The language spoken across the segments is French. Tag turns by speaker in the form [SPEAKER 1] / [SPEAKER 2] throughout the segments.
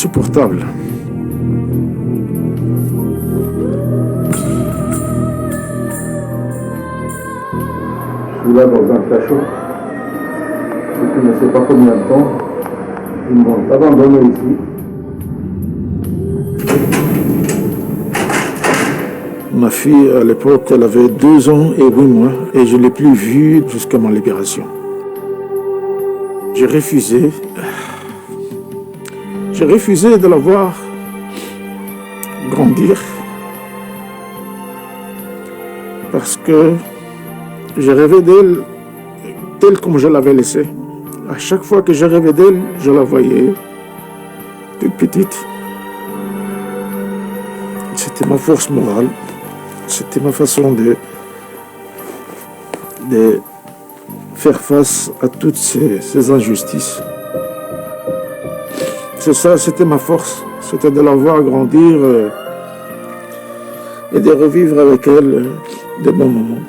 [SPEAKER 1] insupportable. Je suis là dans un cachot. Depuis je ne sais pas combien de temps. Ils m'ont abandonné ici. Ma fille, à l'époque, elle avait 2 ans et 8 mois et je ne l'ai plus vue jusqu'à ma libération. J'ai refusé de la voir grandir parce que je rêvais d'elle telle comme je l'avais laissée. À chaque fois que je rêvais d'elle, je la voyais toute petite. C'était ma force morale. C'était ma façon de faire face à toutes ces injustices. C'est ça, c'était ma force. C'était de la voir grandir et de revivre avec elle des bons moments.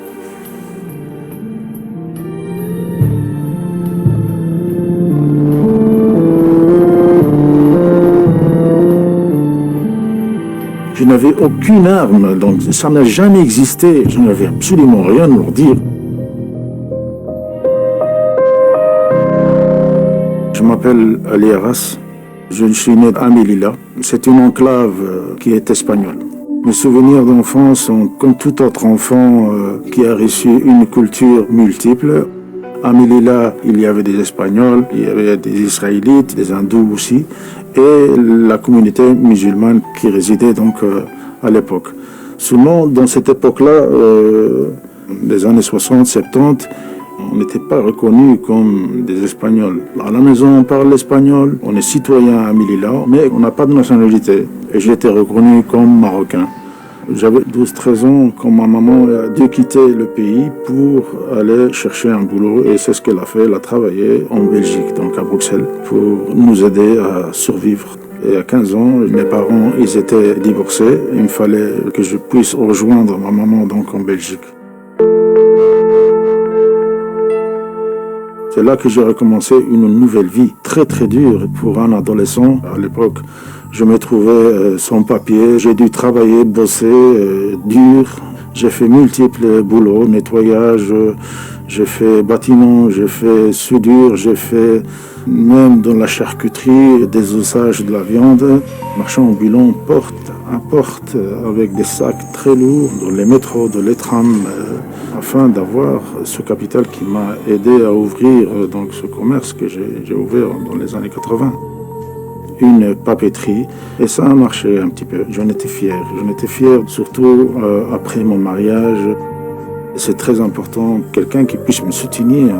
[SPEAKER 1] Je n'avais aucune arme, donc ça n'a jamais existé. Je n'avais absolument rien à leur dire. Je m'appelle Ali Arras. Je suis né à Melilla. C'est une enclave qui est espagnole. Mes souvenirs d'enfance sont comme tout autre enfant qui a reçu une culture multiple. À Melilla, il y avait des Espagnols, il y avait des Israélites, des Hindous aussi, et la communauté musulmane qui résidait donc à l'époque. Seulement, dans cette époque-là, des années 60, 70, on n'était pas reconnus comme des Espagnols. À la maison, on parle l'espagnol, on est citoyen à Melilla, mais on n'a pas de nationalité. Et j'ai été reconnu comme marocain. J'avais 12-13 ans quand ma maman a dû quitter le pays pour aller chercher un boulot. Et c'est ce qu'elle a fait. Elle a travaillé en Belgique, donc à Bruxelles, pour nous aider à survivre. Et à 15 ans, mes parents, ils étaient divorcés. Il me fallait que je puisse rejoindre ma maman donc en Belgique. C'est là que j'ai recommencé une nouvelle vie très très dure pour un adolescent. À l'époque, je me trouvais sans papier. J'ai dû travailler, bosser dur. J'ai fait multiples boulots, nettoyage, j'ai fait bâtiment, j'ai fait soudure, j'ai fait même dans la charcuterie, des ossages de la viande. Marchand ambulant porte à porte avec des sacs très lourds dans les métros, dans les trams, afin d'avoir ce capital qui m'a aidé à ouvrir donc ce commerce que j'ai ouvert dans les années 80. Une papeterie, et ça a marché un petit peu. J'en étais fier. J'en étais fier surtout après mon mariage. C'est très important, quelqu'un qui puisse me soutenir.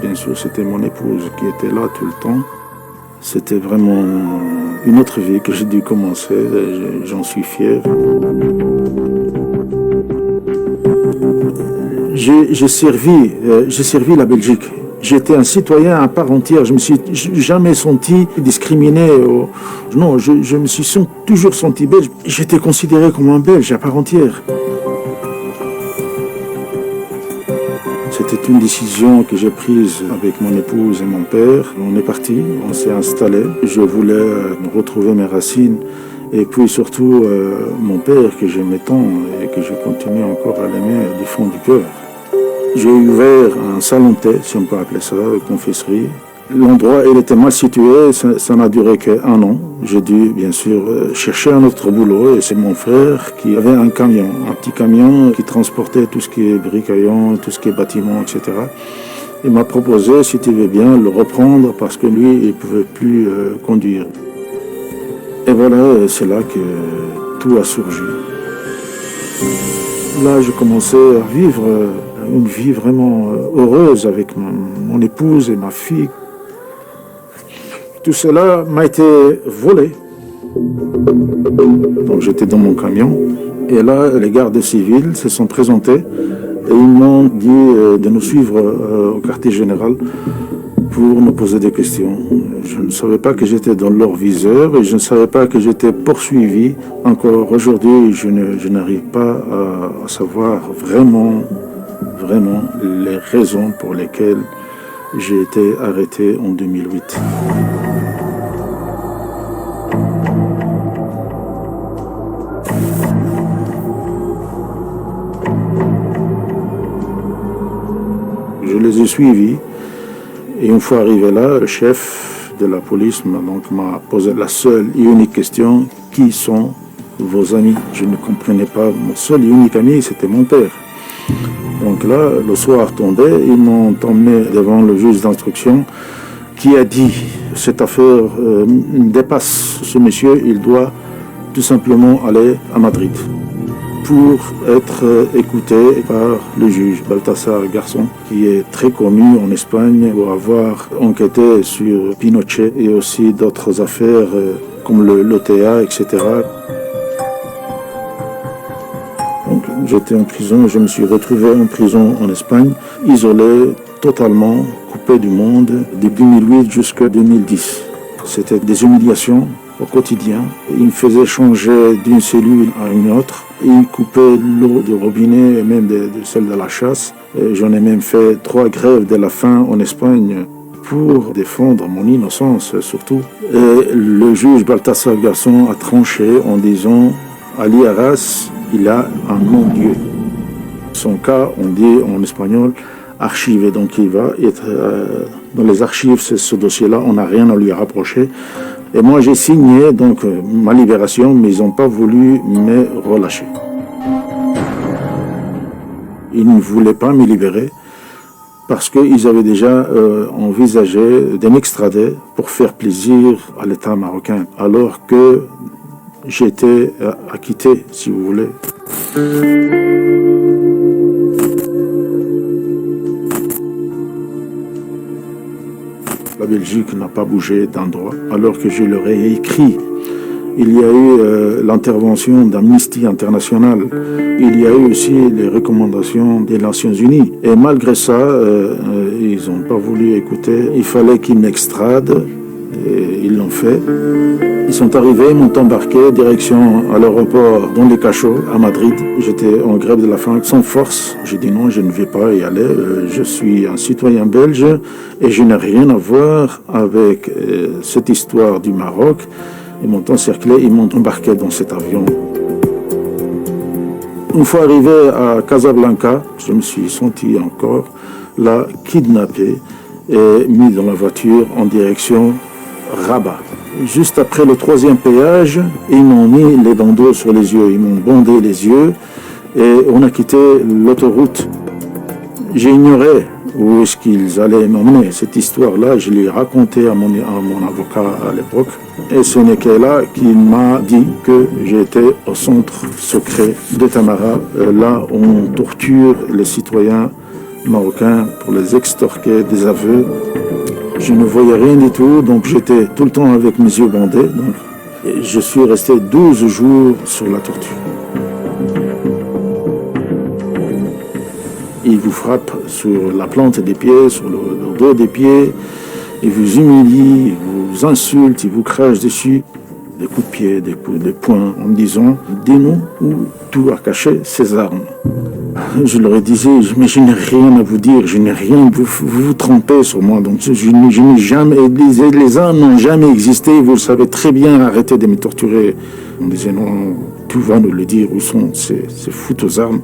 [SPEAKER 1] Bien sûr, c'était mon épouse qui était là tout le temps. C'était vraiment une autre vie que j'ai dû commencer. J'en suis fier. J'ai servi la Belgique. J'étais un citoyen à part entière. Je me suis jamais senti discriminé. Non, je me suis toujours senti belge. J'étais considéré comme un Belge à part entière. C'était une décision que j'ai prise avec mon épouse et mon père. On est parti, on s'est installé. Je voulais retrouver mes racines. Et puis surtout, mon père que j'aimais tant et que je continue encore à l'aimer du fond du cœur. J'ai ouvert un salon de thé, si on peut appeler ça, une confesserie. L'endroit, il était mal situé, ça n'a duré qu'1 an. J'ai dû, bien sûr, chercher un autre boulot et c'est mon frère qui avait un camion, un petit camion qui transportait tout ce qui est bricaillant, tout ce qui est bâtiment, etc. Il m'a proposé, si tu veux bien, le reprendre parce que lui, il ne pouvait plus conduire. Et voilà, c'est là que tout a surgi. Là, j'ai commencé à vivre une vie vraiment heureuse avec mon épouse et ma fille. Tout cela m'a été volé. Donc j'étais dans mon camion et là, les gardes civils se sont présentés et ils m'ont dit de nous suivre au quartier général pour me poser des questions. Je ne savais pas que j'étais dans leur viseur et je ne savais pas que j'étais poursuivi. Encore aujourd'hui, je n'arrive pas à savoir vraiment les raisons pour lesquelles j'ai été arrêté en 2008. les ai suivis. Et une fois arrivé là, le chef de la police m'a posé la seule et unique question: qui sont vos amis? Je ne comprenais pas. Mon seul et unique ami, c'était mon père. Donc là, le soir tombait, ils m'ont emmené devant le juge d'instruction qui a dit: cette affaire dépasse ce monsieur, il doit tout simplement aller à Madrid pour être écouté par le juge Baltasar Garzón, qui est très connu en Espagne pour avoir enquêté sur Pinochet et aussi d'autres affaires comme l'OTA, etc. Donc j'étais en prison, je me suis retrouvé en prison en Espagne, isolé, totalement coupé du monde, de 2008 jusqu'à 2010. C'était des humiliations au quotidien. Il me faisait changer d'une cellule à une autre. Il coupait l'eau du robinet et même de celle de la chasse. J'en ai même fait 3 grèves de la faim en Espagne pour défendre mon innocence surtout. Et le juge Baltasar Garzón a tranché en disant: Ali Arras, il a un non-lieu. Son cas, on dit en espagnol, archivé. Donc il va être dans les archives, ce dossier-là, on n'a rien à lui rapprocher. Et moi j'ai signé donc ma libération, mais ils n'ont pas voulu me relâcher. Ils ne voulaient pas me libérer parce qu'ils avaient déjà envisagé de m'extrader pour faire plaisir à l'État marocain, alors que j'étais acquitté, si vous voulez. La Belgique n'a pas bougé d'endroit, alors que je leur ai écrit. Il y a eu l'intervention d'Amnesty International. Il y a eu aussi les recommandations des Nations Unies. Et malgré ça, ils n'ont pas voulu écouter. Il fallait qu'ils m'extradent. Et ils l'ont fait. Ils sont arrivés, ils m'ont embarqué direction à l'aéroport dans les cachots à Madrid. J'étais en grève de la faim sans force. J'ai dit non, je ne vais pas y aller. Je suis un citoyen belge et je n'ai rien à voir avec cette histoire du Maroc. Ils m'ont encerclé, ils m'ont embarqué dans cet avion. Une fois arrivé à Casablanca, je me suis senti encore là, kidnappé et mis dans la voiture en direction Rabat. Juste après le 3e péage, ils m'ont mis les bandeaux sur les yeux, ils m'ont bandé les yeux et on a quitté l'autoroute. J'ai ignoré où est-ce qu'ils allaient m'emmener. Cette histoire-là, je l'ai racontée à mon avocat à l'époque. Et ce n'est que là qu'il m'a dit que j'étais au centre secret de Tamara, là où on torture les citoyens marocains pour les extorquer des aveux. Je ne voyais rien du tout, donc j'étais tout le temps avec mes yeux bandés. Donc, et je suis resté 12 jours sur la torture. Ils vous frappent sur la plante des pieds, sur le dos des pieds, ils vous humilient, ils vous insultent, ils vous crachent dessus. Des coups de pied, des coups de poing, en me disant: dis-nous où tu as caché ces armes. Je leur ai dit: mais je n'ai rien à vous dire, je n'ai rien, vous vous trompez sur moi, donc je n'ai jamais, les armes n'ont jamais existé, vous le savez très bien, arrêtez de me torturer. On me disait: non, tu vas nous le dire, où sont ces fouteuses armes.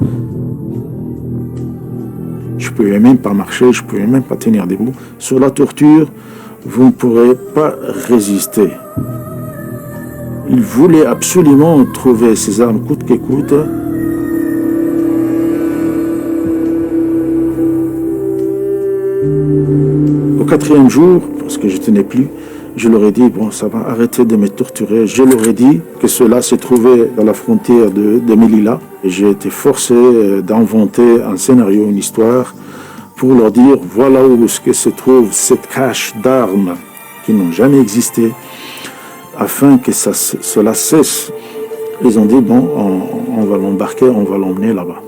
[SPEAKER 1] Je ne pouvais même pas marcher, je ne pouvais même pas tenir debout. Sur la torture, vous ne pourrez pas résister. Il voulait absolument trouver ces armes coûte que coûte. Au 4e jour, parce que je ne tenais plus, je leur ai dit: bon, ça va, arrêter de me torturer. Je leur ai dit que cela se trouvait à la frontière de Melilla. Et j'ai été forcé d'inventer un scénario, une histoire, pour leur dire: voilà où est-ce que se trouve cette cache d'armes qui n'ont jamais existé, afin que cela cesse. Ils ont dit: bon, on va l'embarquer, on va l'emmener là-bas.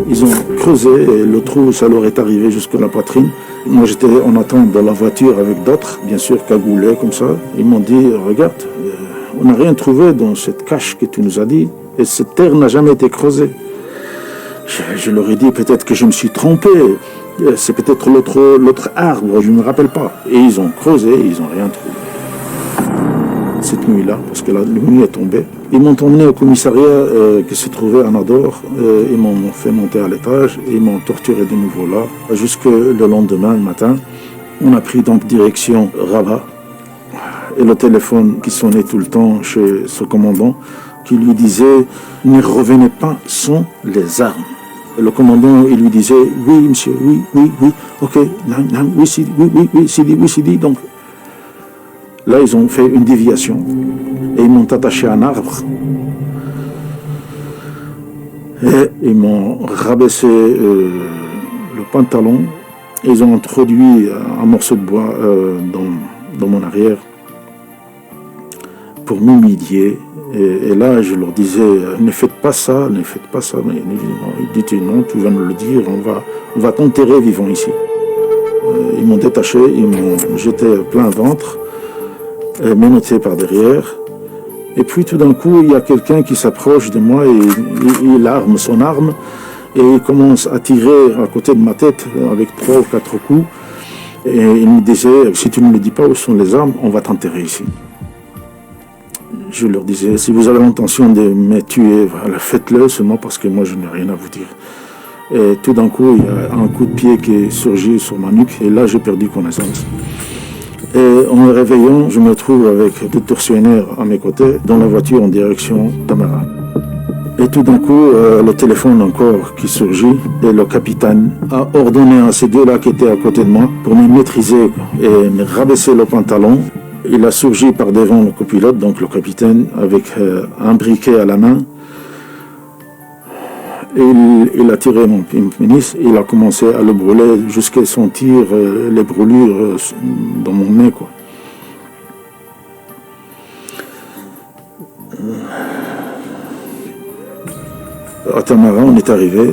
[SPEAKER 1] Ils ont creusé et le trou, ça leur est arrivé jusqu'à la poitrine. Moi, j'étais en attente dans la voiture avec d'autres, bien sûr, cagoulés comme ça. Ils m'ont dit: regarde, on n'a rien trouvé dans cette cache que tu nous as dit, et cette terre n'a jamais été creusée. Je leur ai dit: peut-être que je me suis trompé, c'est peut-être l'autre arbre, je ne me rappelle pas. Et ils ont creusé, ils n'ont rien trouvé. cette nuit-là, parce que la nuit est tombée. Ils m'ont emmené au commissariat qui se trouvait à Nador. Ils m'ont fait monter à l'étage et ils m'ont torturé de nouveau là. Jusque le lendemain, le matin, on a pris donc direction Rabat. Et le téléphone qui sonnait tout le temps chez ce commandant, qui lui disait « Ne revenez pas sans les armes ». Le commandant, il lui disait « Oui, monsieur, oui, ok, oui, Sidi. » Donc, là, ils ont fait une déviation et ils m'ont attaché à un arbre et ils m'ont rabaissé le pantalon. Ils ont introduit un morceau de bois dans mon arrière pour m'humilier. Et là, je leur disais, ne faites pas ça. Mais ils disaient, non, tu vas me le dire, on va t'enterrer vivant ici. Ils m'ont détaché, ils m'ont jeté plein ventre, menotté par derrière. Et puis tout d'un coup, il y a quelqu'un qui s'approche de moi et il arme son arme et il commence à tirer à côté de ma tête avec 3 ou 4 coups. Et il me disait, si tu ne me dis pas où sont les armes, on va t'enterrer ici. Je leur disais, si vous avez l'intention de me tuer, voilà, faites-le seulement parce que moi je n'ai rien à vous dire. Et tout d'un coup, il y a un coup de pied qui est surgi sur ma nuque et là j'ai perdu connaissance. Et en me réveillant, je me trouve avec deux tortionnaires à mes côtés dans la voiture en direction Tamara. Et tout d'un coup, le téléphone encore qui surgit et le capitaine a ordonné à ces deux-là qui étaient à côté de moi pour me maîtriser et me rabaisser le pantalon. Il a surgi par devant le copilote, donc le capitaine, avec un briquet à la main. Et il a tiré mon pénis, il a commencé à le brûler jusqu'à sentir les brûlures dans mon nez, quoi. À Tamara, on est arrivé.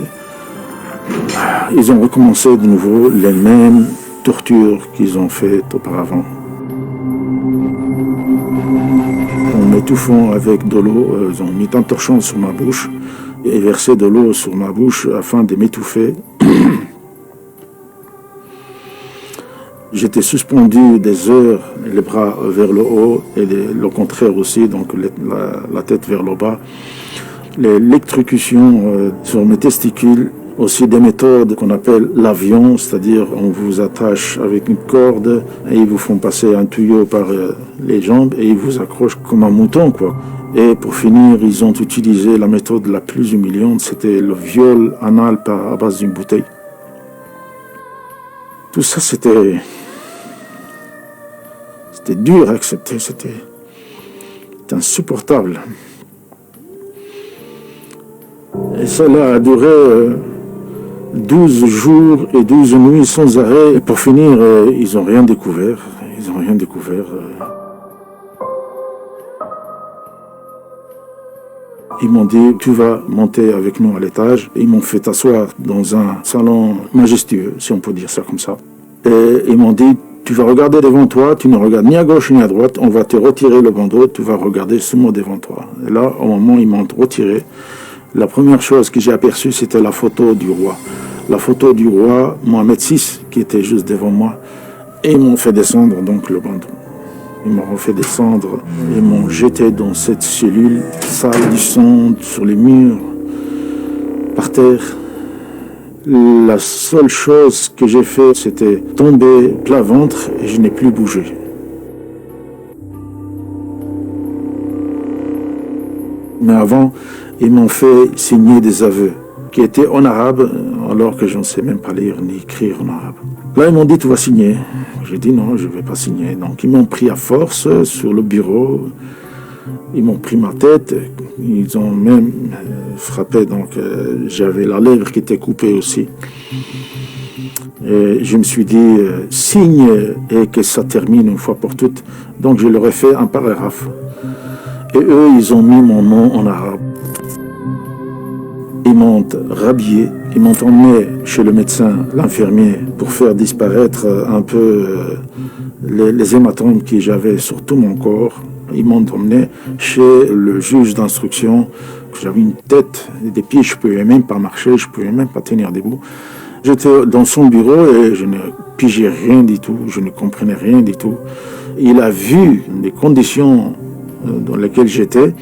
[SPEAKER 1] Ils ont recommencé de nouveau les mêmes tortures qu'ils ont faites auparavant. En m'étouffant avec de l'eau, ils ont mis un torchon sur ma bouche et versé de l'eau sur ma bouche afin de m'étouffer. J'étais suspendu des heures, les bras vers le haut et le contraire aussi, donc la tête vers le bas. L'électrocution sur mes testicules, aussi des méthodes qu'on appelle l'avion, c'est-à-dire on vous attache avec une corde et ils vous font passer un tuyau par les jambes et ils vous accrochent comme un mouton, quoi. Et pour finir, ils ont utilisé la méthode la plus humiliante, c'était le viol anal à base d'une bouteille. Tout ça, c'était dur à accepter, c'était insupportable. Et cela a duré 12 jours et 12 nuits sans arrêt. Et pour finir, ils n'ont rien découvert. Ils m'ont dit, tu vas monter avec nous à l'étage. Ils m'ont fait asseoir dans un salon majestueux, si on peut dire ça comme ça. Et ils m'ont dit, tu vas regarder devant toi, tu ne regardes ni à gauche ni à droite, on va te retirer le bandeau, tu vas regarder seulement devant toi. Et là, au moment où ils m'ont retiré, la première chose que j'ai aperçue, c'était la photo du roi. La photo du roi Mohamed VI, qui était juste devant moi. Et ils m'ont fait descendre donc le bandeau. Ils m'ont fait descendre et m'ont jeté dans cette cellule sale du sang sur les murs, par terre. La seule chose que j'ai fait, c'était tomber plat ventre et je n'ai plus bougé. Mais avant, ils m'ont fait signer des aveux qui étaient en arabe, alors que je ne sais même pas lire ni écrire en arabe. Là, ils m'ont dit, tu vas signer. J'ai dit, non, je ne vais pas signer. Donc, ils m'ont pris à force sur le bureau. Ils m'ont pris ma tête. Ils ont même frappé. Donc, j'avais la lèvre qui était coupée aussi. Et je me suis dit, signe et que ça termine une fois pour toutes. Donc, je leur ai fait un paragraphe. Et eux, ils ont mis mon nom en arabe. Ils m'ont rhabillé, ils m'ont emmené chez le médecin, l'infirmier, pour faire disparaître un peu les hématomes que j'avais sur tout mon corps. Ils m'ont emmené chez le juge d'instruction. J'avais une tête et des pieds, je ne pouvais même pas marcher, je ne pouvais même pas tenir debout. J'étais dans son bureau et je ne pigeais rien du tout, je ne comprenais rien du tout. Il a vu les conditions dans laquelle j'étais.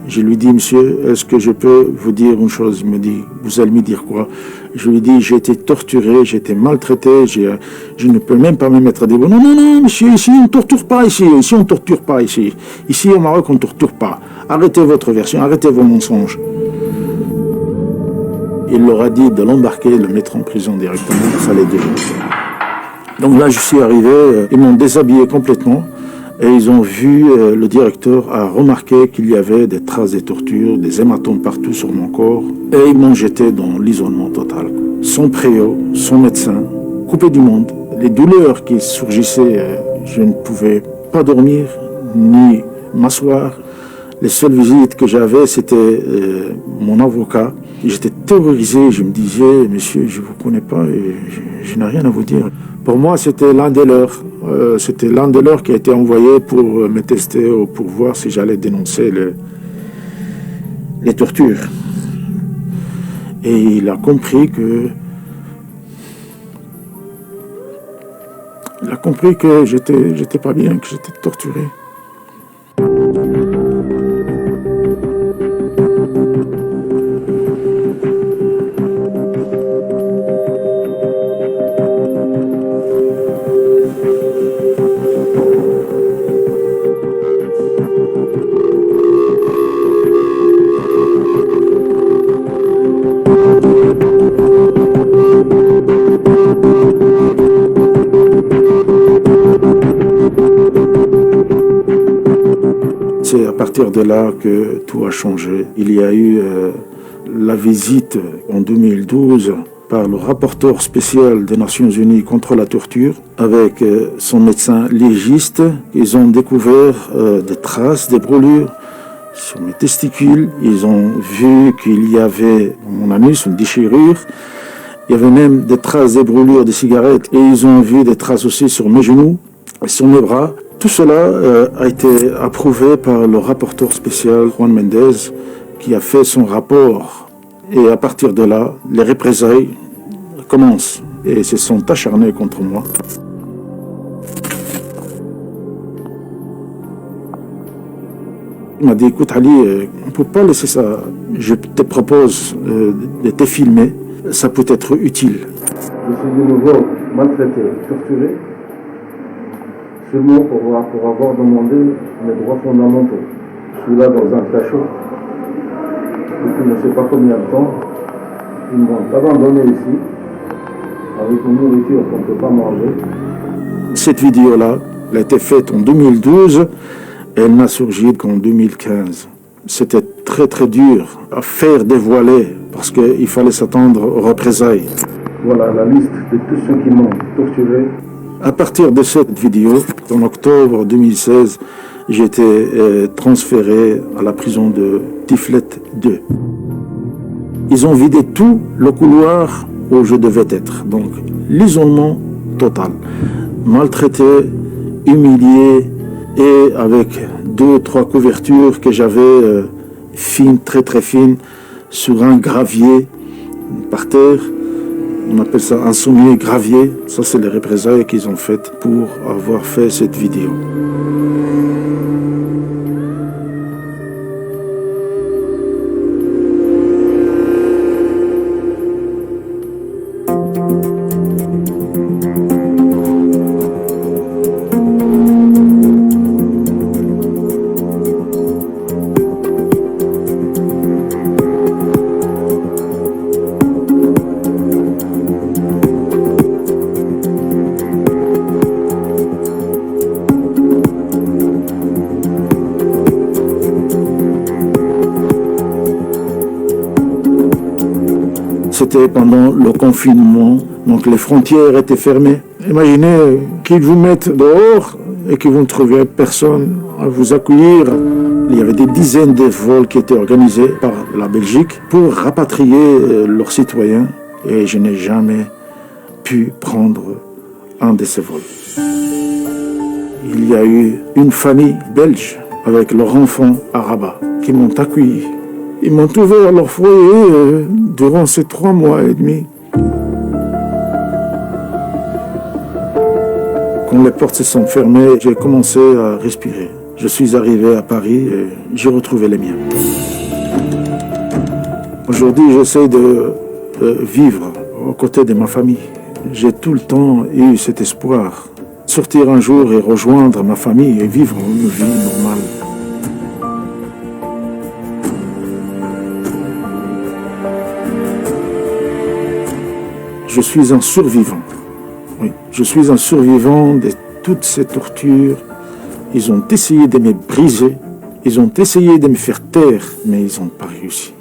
[SPEAKER 1] Je lui dis, monsieur, est-ce que je peux vous dire une chose? Il me dit, vous allez me dire quoi? Je lui dis, j'ai été torturé, j'ai été maltraité, je ne peux même pas me mettre debout. Non, non, non, monsieur, ici on ne torture pas, ici on ne torture pas, ici au Maroc on ne torture pas. Arrêtez votre version, arrêtez vos mensonges. Il leur a dit de l'embarquer, de le mettre en prison directement, il fallait déjeuner. Donc là je suis arrivé, ils m'ont déshabillé complètement. Et ils ont vu, le directeur a remarqué qu'il y avait des traces de torture, des hématomes partout sur mon corps. Et ils m'ont jeté dans l'isolement total. Sans préau, sans médecin, coupé du monde. Les douleurs qui surgissaient, je ne pouvais pas dormir, ni m'asseoir. Les seules visites que j'avais, c'était mon avocat. J'étais terrorisé, je me disais, monsieur, je ne vous connais pas et je n'ai rien à vous dire. Pour moi, c'était l'un des leurs. C'était l'un des leurs qui a été envoyé pour me tester ou pour voir si j'allais dénoncer les tortures. Et il a compris que... Il a compris que j'étais pas bien, que j'étais torturé. C'est à partir de là que tout a changé. Il y a eu la visite en 2012 par le rapporteur spécial des Nations Unies contre la torture avec son médecin légiste. Ils ont découvert des traces, des brûlures sur mes testicules. Ils ont vu qu'il y avait dans mon anus une déchirure. Il y avait même des traces des brûlures de cigarettes et ils ont vu des traces aussi sur mes genoux et sur mes bras. Tout cela a été approuvé par le rapporteur spécial Juan Mendez qui a fait son rapport. Et à partir de là, les représailles commencent et se sont acharnées contre moi. Il m'a dit, écoute Ali, on ne peut pas laisser ça. Je te propose de te filmer, ça peut être utile. Je suis de nouveau maltraité, torturé. Seulement pour avoir demandé mes droits fondamentaux. Je suis là dans un cachot, depuis je ne sais pas combien de temps. Ils m'ont abandonné ici, avec une nourriture qu'on ne peut pas manger. Cette vidéo-là, elle a été faite en 2012, et elle n'a surgi qu'en 2015. C'était très très dur à faire dévoiler, parce qu'il fallait s'attendre aux représailles. Voilà la liste de tous ceux qui m'ont torturé. À partir de cette vidéo, en octobre 2016, j'ai été transféré à la prison de Tiflet 2. Ils ont vidé tout le couloir où je devais être. Donc, l'isolement total. Maltraité, humilié et avec 2 ou 3 couvertures que j'avais fines, très très fines, sur un gravier par terre. On appelle ça un sommier gravier. Ça, c'est les représailles qu'ils ont faites pour avoir fait cette vidéo. C'était pendant le confinement, donc les frontières étaient fermées. Imaginez qu'ils vous mettent dehors et que vous ne trouviez personne à vous accueillir. Il y avait des dizaines de vols qui étaient organisés par la Belgique pour rapatrier leurs citoyens et je n'ai jamais pu prendre un de ces vols. Il y a eu une famille belge avec leurs enfants à Rabat qui m'ont accueilli. Ils m'ont ouvert leur foyer durant ces 3 mois et demi. Quand les portes se sont fermées, j'ai commencé à respirer. Je suis arrivé à Paris et j'ai retrouvé les miens. Aujourd'hui, j'essaie de vivre aux côtés de ma famille. J'ai tout le temps eu cet espoir. Sortir un jour et rejoindre ma famille et vivre une vie normale. Je suis un survivant. Oui, je suis un survivant de toutes ces tortures. Ils ont essayé de me briser. Ils ont essayé de me faire taire, mais ils n'ont pas réussi.